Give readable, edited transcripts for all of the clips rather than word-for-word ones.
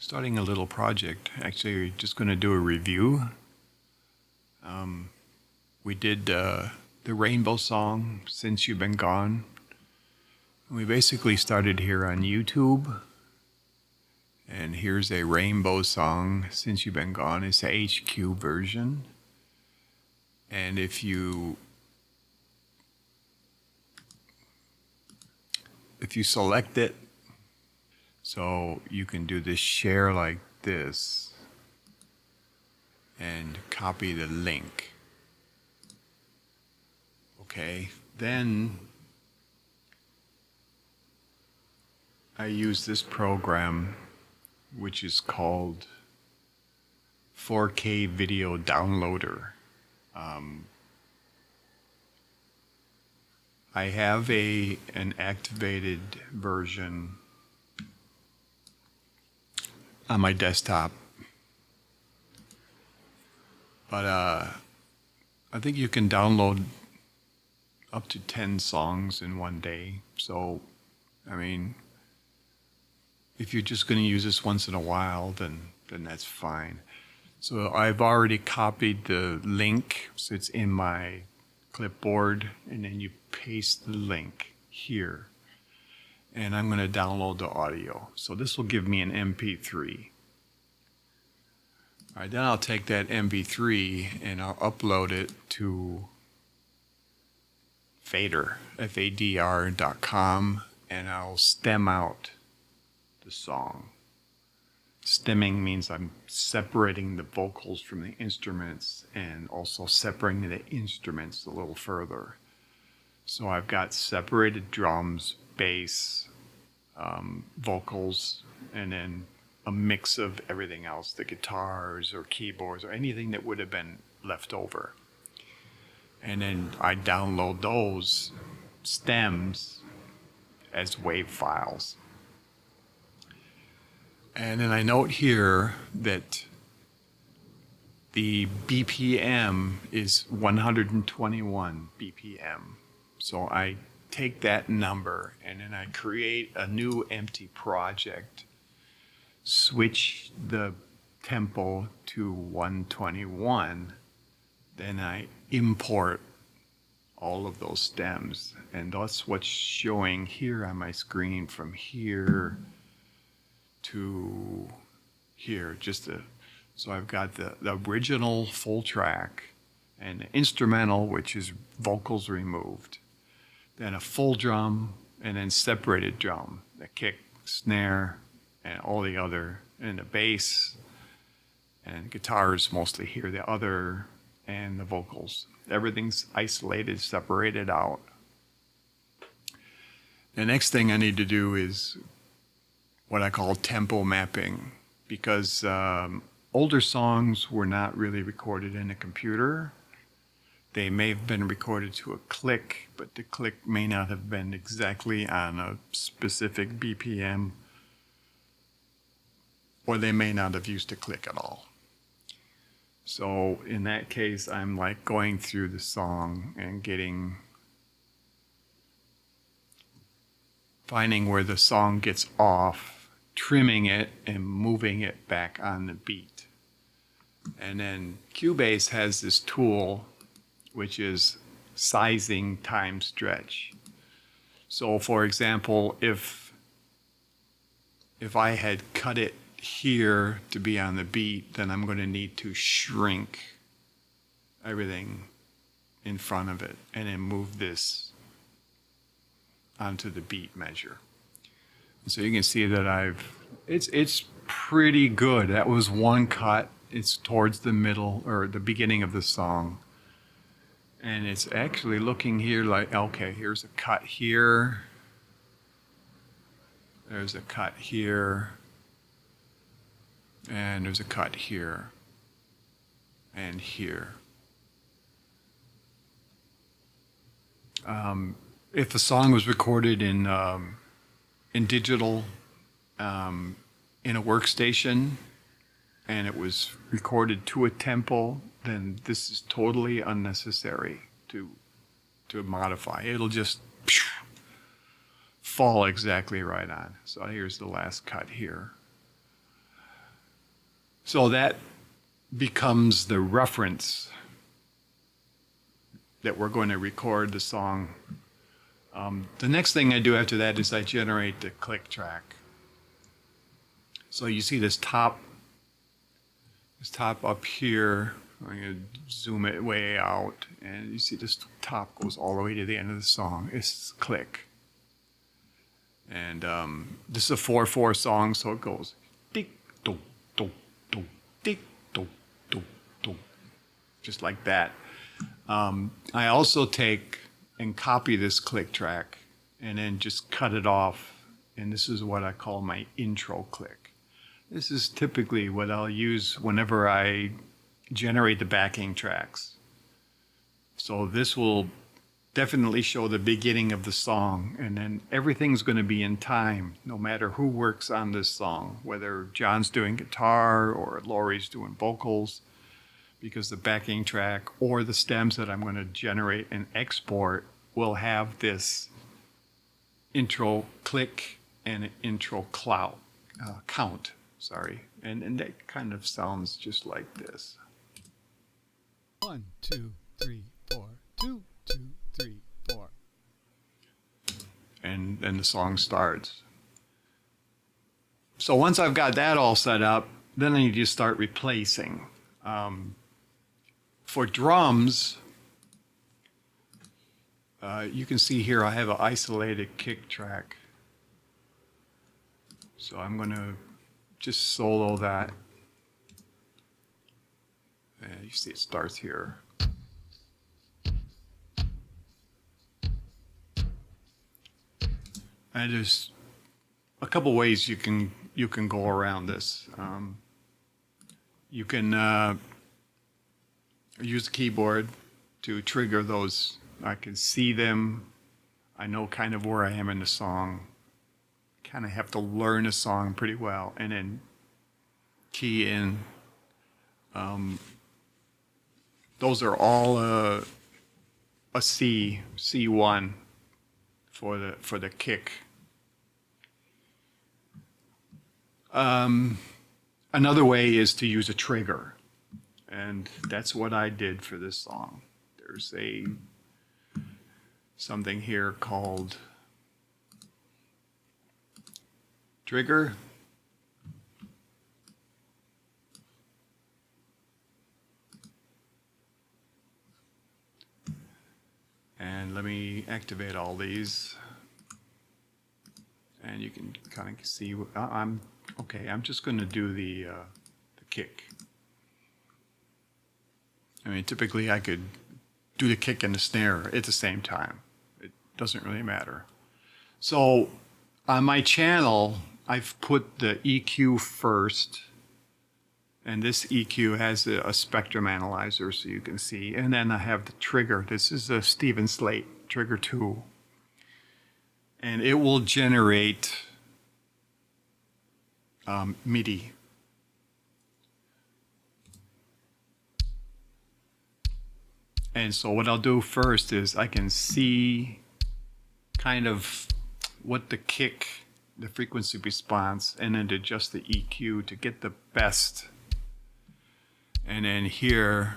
Starting a little project. Actually, we're just going to do a review. We did the Rainbow song, Since You've Been Gone. We basically started here on YouTube. And here's a Rainbow song, Since You've Been Gone. It's the HQ version. And if you select it, so you can do this share like this and copy the link. Okay, then I use this program which is called 4K Video Downloader. I have an activated version on my desktop, but I think you can download up to 10 songs in one day. So, I mean, if you're just going to use this once in a while, then that's fine. So I've already copied the link, so it's in my clipboard, and then you paste the link here. And I'm going to download the audio. So this will give me an MP3. All right, then I'll take that MP3 and I'll upload it to Fader, FADR.com, and I'll stem out the song. Stemming means I'm separating the vocals from the instruments and also separating the instruments a little further. So I've got separated drums, bass, vocals, and then a mix of everything else, the guitars or keyboards or anything that would have been left over. And then I download those stems as WAV files. And then I note here that the BPM is 121 BPM. So I take that number and then I create a new empty project, switch the tempo to 121, then I import all of those stems, and that's what's showing here on my screen from here to here. So I've got the original full track and the instrumental, which is vocals removed, then a full drum, and then separated drum, the kick, snare, and all the other, and the bass, and guitars mostly here, the other, and the vocals. Everything's isolated, separated out. The next thing I need to do is what I call tempo mapping, because older songs were not really recorded in a computer. They may have been recorded to a click, but the click may not have been exactly on a specific BPM, or they may not have used a click at all. So in that case, I'm like going through the song and finding where the song gets off, trimming it and moving it back on the beat. And then Cubase has this tool, which is sizing time stretch. So for example, if I had cut it here to be on the beat, then I'm going to need to shrink everything in front of it and then move this onto the beat measure. And so you can see that it's pretty good. That was one cut. It's towards the middle or the beginning of the song. And it's actually looking here like, okay, here's a cut here. There's a cut here. And there's a cut here and here. If the song was recorded in digital, in a workstation, and it was recorded to a tempo, then this is totally unnecessary to modify. It'll just fall exactly right on. So here's the last cut here. So that becomes the reference that we're going to record the song. The next thing I do after that is I generate the click track. So you see this top up here. I'm going to zoom it way out, and you see this top goes all the way to the end of the song. It's click. And this is a 4/4 song, so it goes tick, do, do, do, tick, do, do, do, just like that. I also take and copy this click track and then just cut it off, and this is what I call my intro click. This is typically what I'll use whenever I generate the backing tracks. So this will definitely show the beginning of the song, and then everything's going to be in time, no matter who works on this song, whether John's doing guitar or Lori's doing vocals, because the backing track or the stems that I'm going to generate and export will have this intro click and intro count. And that kind of sounds just like this. 1, 2, 3, 4. 2, 2, 3, 4. And then the song starts. So once I've got that all set up, then I need to start replacing. For drums, you can see here I have an isolated kick track. So I'm going to just solo that. You see it starts here. And there's a couple ways you can go around this. You can use the keyboard to trigger those. I can see them. I know kind of where I am in the song. Kind of have to learn a song pretty well, and then key in. Those are all a C1 for the kick. Another way is to use a trigger, and that's what I did for this song. There's something here called trigger. And let me activate all these. And you can kind of see, I'm just going to do the kick. I mean, typically I could do the kick and the snare at the same time. It doesn't really matter. So on my channel, I've put the EQ first. And this EQ has a spectrum analyzer, so you can see. And then I have the trigger. This is a Steven Slate Trigger 2. And it will generate MIDI. And so what I'll do first is I can see kind of what the kick, the frequency response, and then adjust the EQ to get the best. And then here,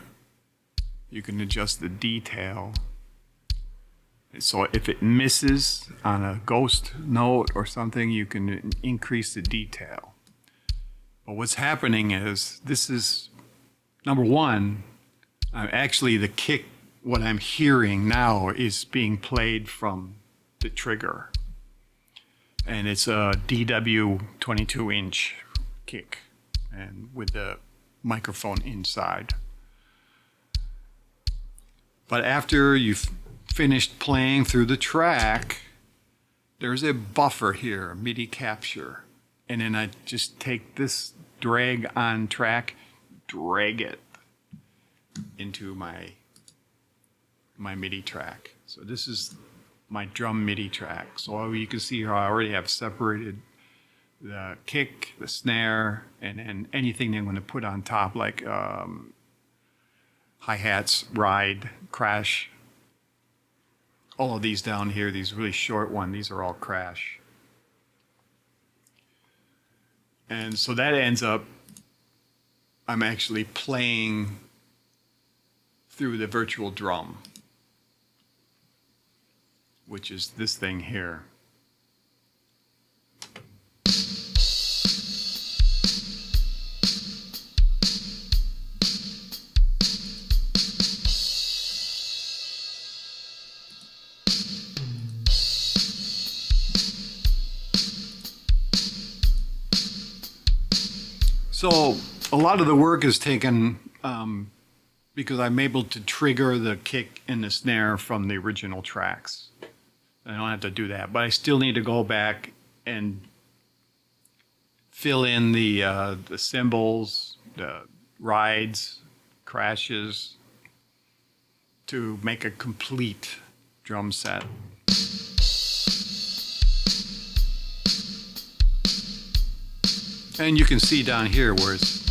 you can adjust the detail. So if it misses on a ghost note or something, you can increase the detail. But what's happening is, this is, number one, actually the kick, what I'm hearing now is being played from the trigger. And it's a DW 22-inch kick, and with the microphone inside. But after you've finished playing through the track, there's a buffer here, MIDI capture. And then I just take this drag on track, drag it into my MIDI track. So this is my drum MIDI track. So you can see here I already have separated the kick, the snare, and then anything I'm going to put on top, like hi-hats, ride, crash. All of these down here, these really short ones, these are all crash. And so that ends up I'm actually playing through the virtual drum, which is this thing here. So a lot of the work is taken because I'm able to trigger the kick and the snare from the original tracks. I don't have to do that, but I still need to go back and fill in the cymbals, the rides, crashes to make a complete drum set. And you can see down here where it's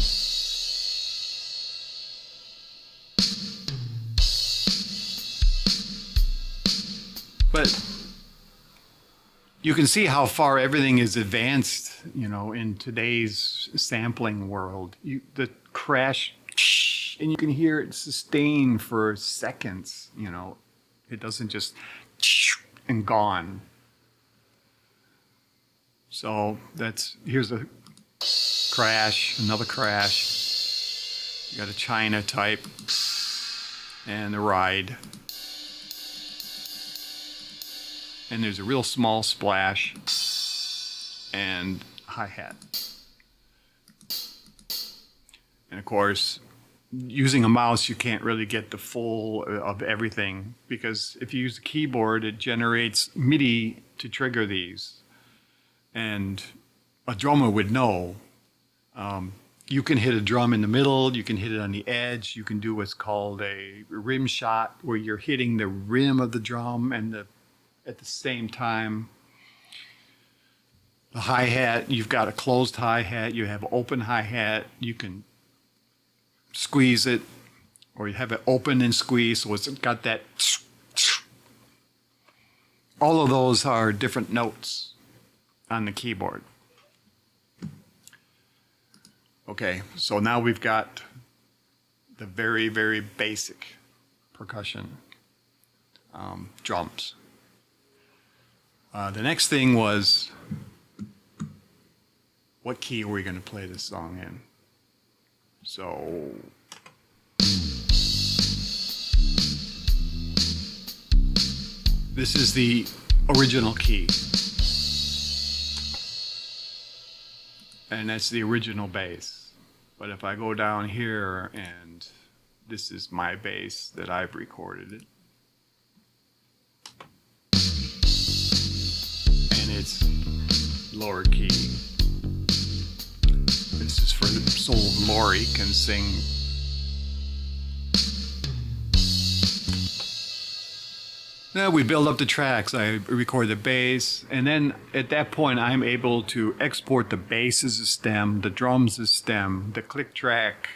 but you can see how far everything is advanced, you know, in today's sampling world. The crash, and you can hear it sustain for seconds, you know. It doesn't just and gone. So here's a crash, another crash. You got a China type and the ride. And there's a real small splash and hi-hat. And of course, using a mouse, you can't really get the full of everything, because if you use a keyboard, it generates MIDI to trigger these. And a drummer would know. You can hit a drum in the middle, you can hit it on the edge, you can do what's called a rim shot, where you're hitting the rim of the drum and at the same time. The hi-hat, you've got a closed hi-hat, you have open hi-hat, you can squeeze it, or you have it open and squeeze, so it's got that. All of those are different notes on the keyboard. Okay, so now we've got the very, very basic percussion drums. The next thing was, what key are we going to play this song in? So this is the original key. And that's the original bass. But if I go down here, and this is my bass that I've recorded it. And it's lower key. This is for so Lori can sing. Now we build up the tracks. I record the bass, and then at that point I'm able to export the bass as a stem, the drums as stem, the click track,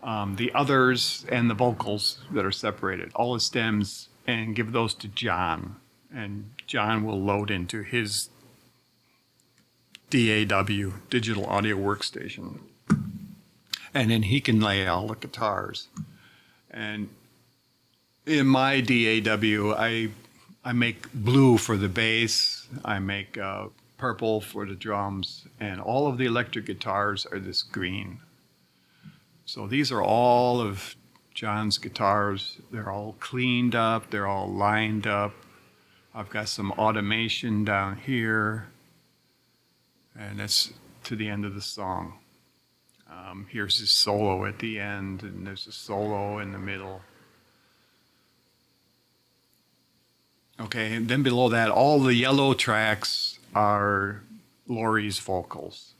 the others, and the vocals that are separated, all the stems, and give those to John. And John will load into his DAW, Digital Audio Workstation. And then he can lay all the guitars. And in my DAW, I make blue for the bass, I make purple for the drums, and all of the electric guitars are this green. So these are all of John's guitars. They're all cleaned up, they're all lined up. I've got some automation down here, and that's to the end of the song. Here's his solo at the end, and there's a solo in the middle. Okay, and then below that, all the yellow tracks are Lori's vocals.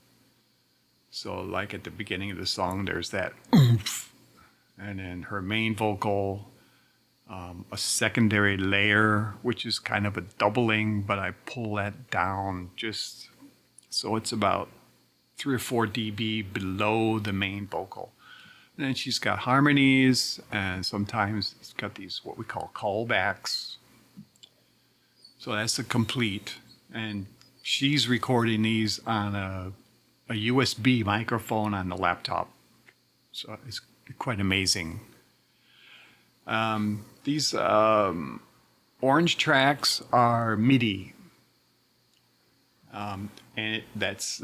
So like at the beginning of the song, there's that oomph, and then her main vocal, a secondary layer, which is kind of a doubling, but I pull that down just so it's about 3 or 4 dB below the main vocal. And then she's got harmonies, and sometimes it's got these what we call callbacks. So that's a complete, and she's recording these on a USB microphone on the laptop. So it's quite amazing. These orange tracks are MIDI, that's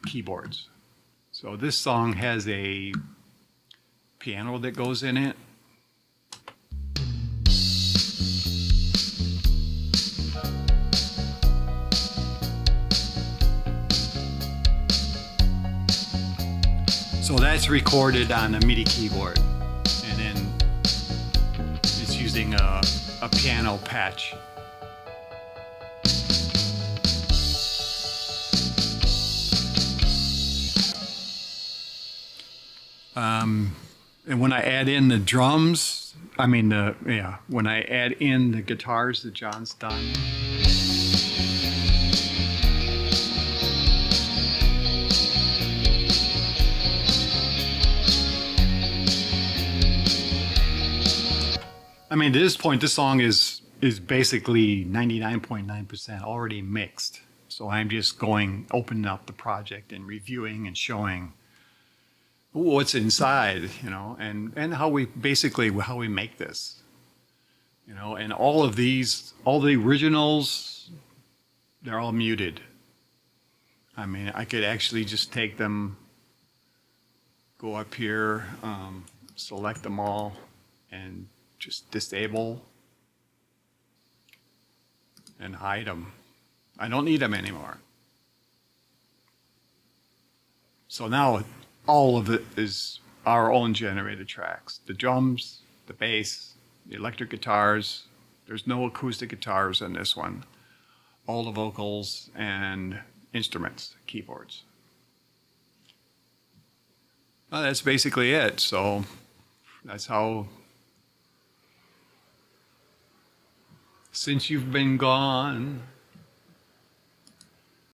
keyboards. So this song has a piano that goes in it. So that's recorded on a MIDI keyboard, and then it's using a piano patch. And when I add in the drums, when I add in the guitars that John's done. I mean, at this point, this song is basically 99.9% already mixed. So I'm just opening up the project and reviewing and showing what's inside, and how we make this, and all the originals, they're all muted. I mean, I could actually just take them, go up here, select them all, and just disable and hide them. I don't need them anymore. So now all of it is our own generated tracks. The drums, the bass, the electric guitars. There's no acoustic guitars in this one. All the vocals and instruments, keyboards. Well, that's basically it. So that's how Since You've Been Gone.